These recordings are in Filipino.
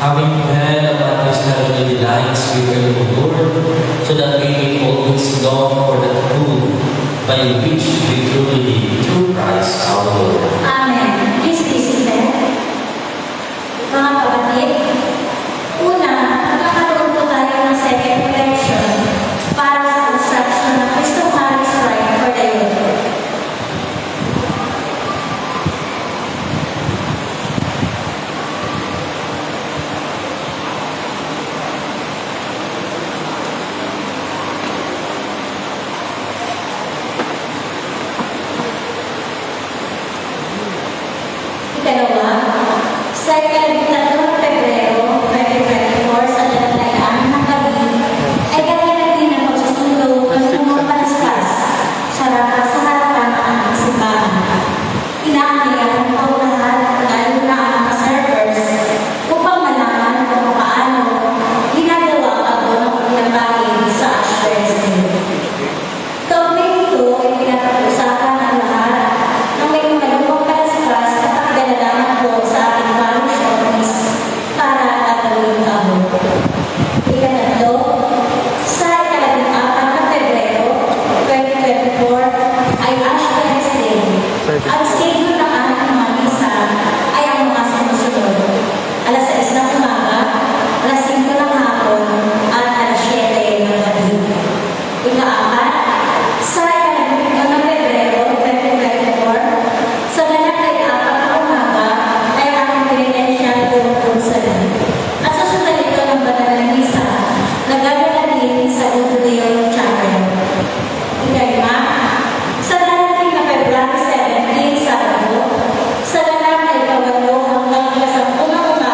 having had a baptismal delights with the Lord, so that we may always long for that food by which we truly live through Christ our Lord. Amen. Please be seated. Mga kapatid, una, magkakaroon po tayo ng second reflection para sa construction ng Cristo Mary's Shrine for the Youth. Ikalawa, sa ikalabing-tatlong Pebrero 2024 sa talatayaan ng gabi ay kailangan din ang pagsusundo ng mga palaskas sa harapan ng ating simbahan. Inaanyayahan ang paunahan lalo na ang mga servers upang malaman kung paano ginagawa ang mga pinakain sa Ash Wednesday. Kaugnay nito ay pinapag-usapan ang lahat ng may malumang palaskas at pagdalaman po sa ating parish office para gagawin kamo. Ikatlo, sa ikalabing-apat na Pebrero 2024 ay Ash Wednesday. Ang schedule ng ating mga misa ay ang mga sumusunod. Alas 6 ng umaga, alas 5 ng hapon, at alas 7 ng gabi. Ika-apat, sa ikalabing-ito ng Pebrero 2024, sa ganap ay 4 ng umaga ay aking penitential tungkol. At sa susunod ng banal na misa, nagagalatin sa Auditorium Chapel. Ika-5, sa darating na February 17, Sabado, sa ganap ay 8 hanggang 10 ng umaga,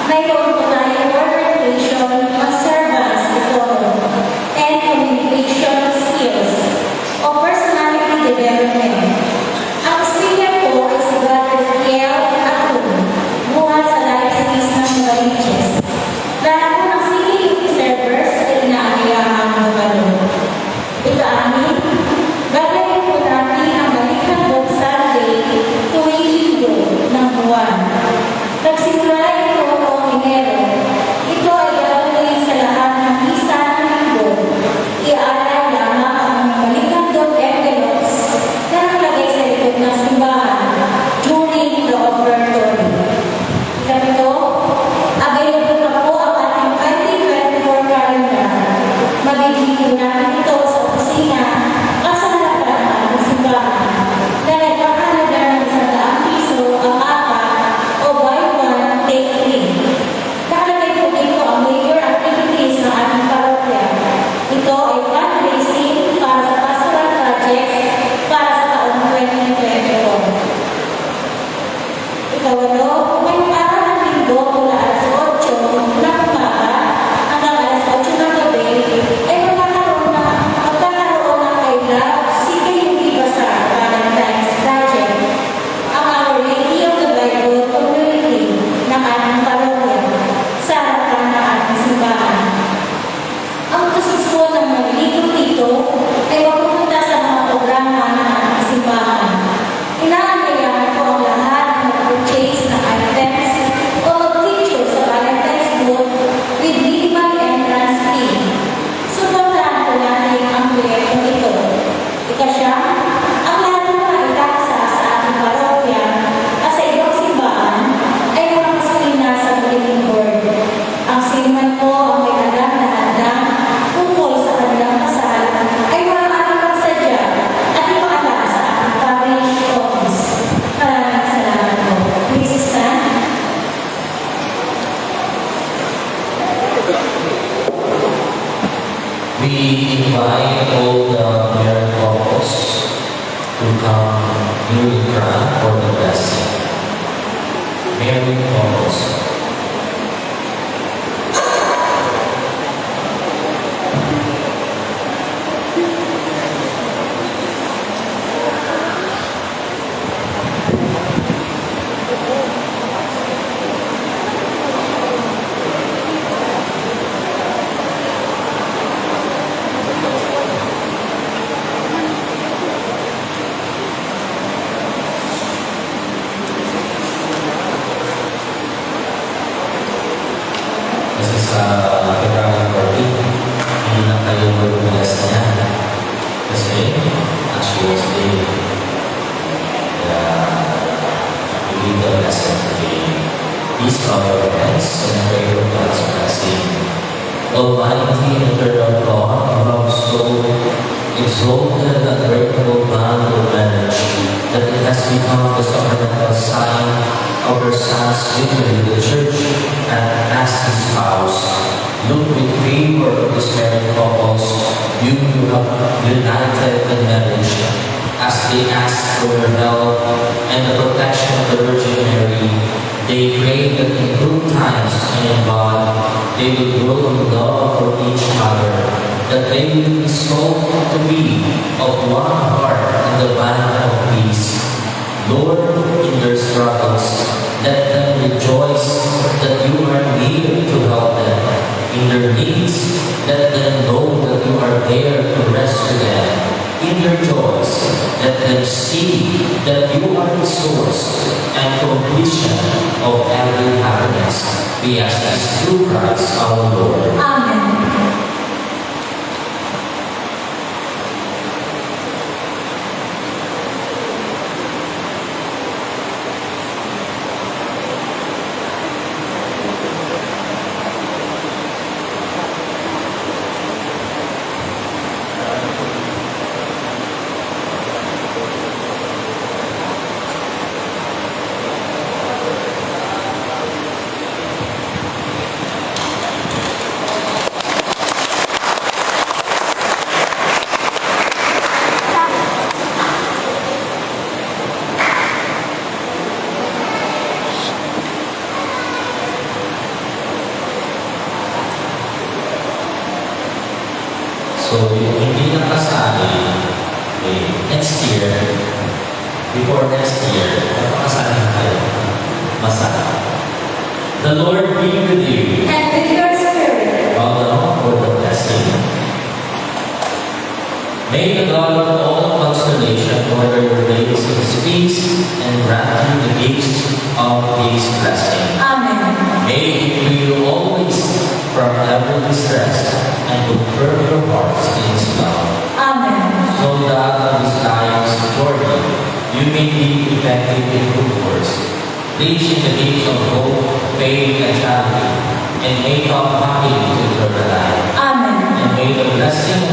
mayroon po tayong orientation on servants decorum and communication skills o personality development. Ang speaker po ay si Brother Kiel Atun, buhat sa Diocese ng Novaliches. Lahat po ng city servers ay inaanyayahan ng gano'n. Ika-anim, gagawin po natin ang Balikan Sunday tuwing Linggo ng buwan. Nagsimula ito noong Enero. Ito ay gagawin sa lahat ng misa ng linggo. Iaalay lamang ang Balikan envelopes na nakalagay sa likod ng simbahan during the offertory. Ika-7, available na po ang ating 2024 calendar. Magiging po natin ito sa opisina kasama ng ating simbahan na nagkakalaga ng 100 piso ang apat o buy one, take three. Nakalagay po dito ang major activities ng ating parokya. Ito ay fundraising para sa pastoral projects para sa taong 2024. Ika-8, may araw ng linggo mula alas 8 ng umaga hanggang alas 8 ng gabi ay magkakaroon ng kailan CKUP Bazaar Valentine's Project, ang Our Lady of the Bible community ng ating parokya sa harapan ng ating simbahan. Ang kasusuo ng magligo dito ay mapupunta sa mga programa ng ating simbahan. Inaanyayahan ko ang lahat na mag-purchase ng items o mag-feature sa Valentine's booth with minimal entrance fee. Suportahan po natin ang proyektong ito. Ika-9, ang lahat ng mga itaksa sa ating parokya at sa ibang simbahan ay nakakasakin na sa bulletin board. Ang siniman po ang may alam na handang tungkol sa kanilang kasal ay maaaring magsadya at ipaalam sa ating parish office. Maraming salamat po. Please stand. We invite all the married couples to come kneel in front for the blessing. Married couples. kasi sa February 14, hindi na kayo mag-bless niya. Kasi, as she was there, we need the blessing today. Please bow your heads and pray for God's blessing. Almighty and eternal God, who have so exalted the unbreakable bond of marriage, that it has become the sacramental sign of your Son's victory in the Church, and as his spouse, look with favor on these married couples, you who have united in marriage, as they ask for your help and the protection of the Virgin Mary. They pray that in good times and in God, they will grow in love for each other, that they will resolve to be of one heart in the band of peace. Lord, in their struggles, let them rejoice that you are near to help them. In their needs, let them know that you are there to rescue them. In their joys, let them see that you are the source and completion of every happiness. We ask this through Christ our Lord. Amen. So, yung hindi nakasali, next year, before next year, nakasali na kayo. Masaya. The Lord be with you. And with your spirit. Bow down for the blessing. May the God of all consolation order your days in His peace and grant you the gifts of His blessing. Amen. May He free you always from every distress and confirm your hearts in His love. Amen. So that on this life's journey, you may be effective in good works, reaching the gates of hope, faith, and charity, and may come happily to eternal life. Amen. And may the blessing